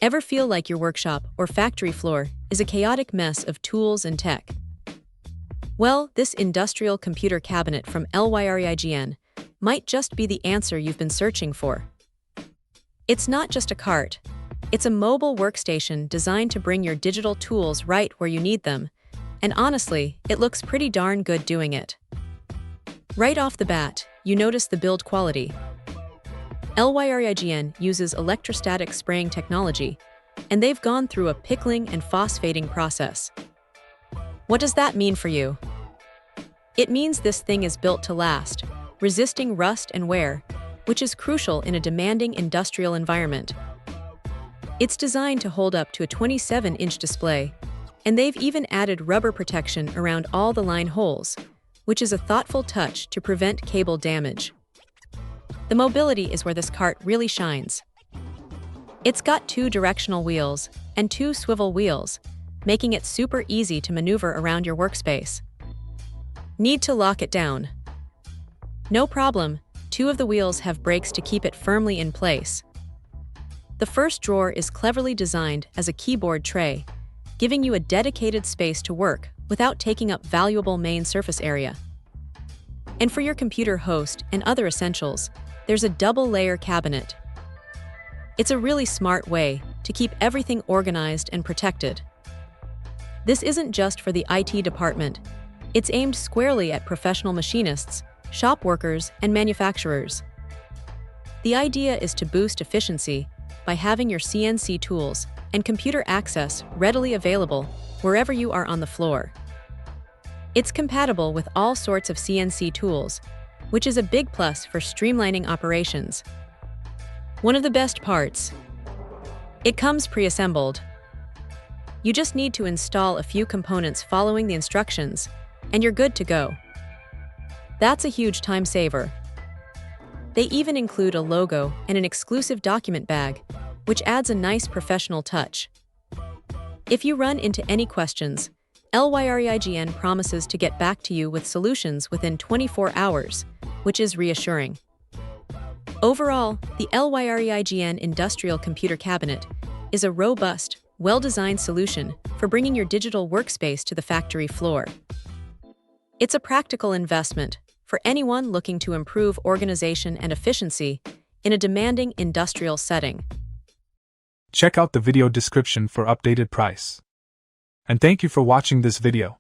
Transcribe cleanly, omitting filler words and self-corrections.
Ever feel like your workshop or factory floor is a chaotic mess of tools and tech? Well, this industrial computer cabinet from LYREIGN might just be the answer you've been searching for. It's not just a cart. It's a mobile workstation designed to bring your digital tools right where you need them, and honestly, it looks pretty darn good doing it. Right off the bat, you notice the build quality. LYREIGN uses electrostatic spraying technology, and they've gone through a pickling and phosphating process. What does that mean for you? It means this thing is built to last, resisting rust and wear, which is crucial in a demanding industrial environment. It's designed to hold up to a 27-inch display, and they've even added rubber protection around all the line holes, which is a thoughtful touch to prevent cable damage. The mobility is where this cart really shines. It's got 2 directional wheels and 2 swivel wheels, making it super easy to maneuver around your workspace. Need to lock it down? No problem, 2 of the wheels have brakes to keep it firmly in place. The first drawer is cleverly designed as a keyboard tray, giving you a dedicated space to work without taking up valuable main surface area. And for your computer host and other essentials, there's a double-layer cabinet. It's a really smart way to keep everything organized and protected. This isn't just for the IT department. It's aimed squarely at professional machinists, shop workers, and manufacturers. The idea is to boost efficiency by having your CNC tools and computer access readily available wherever you are on the floor. It's compatible with all sorts of CNC tools, which is a big plus for streamlining operations. One of the best parts: it comes pre-assembled. You just need to install a few components following the instructions, and you're good to go. That's a huge time saver. They even include a logo and an exclusive document bag, which adds a nice professional touch. If you run into any questions, LYREIGN promises to get back to you with solutions within 24 hours, which is reassuring. Overall, the LYREIGN Industrial Computer Cabinet is a robust, well-designed solution for bringing your digital workspace to the factory floor. It's a practical investment for anyone looking to improve organization and efficiency in a demanding industrial setting. Check out the video description for updated price. And thank you for watching this video.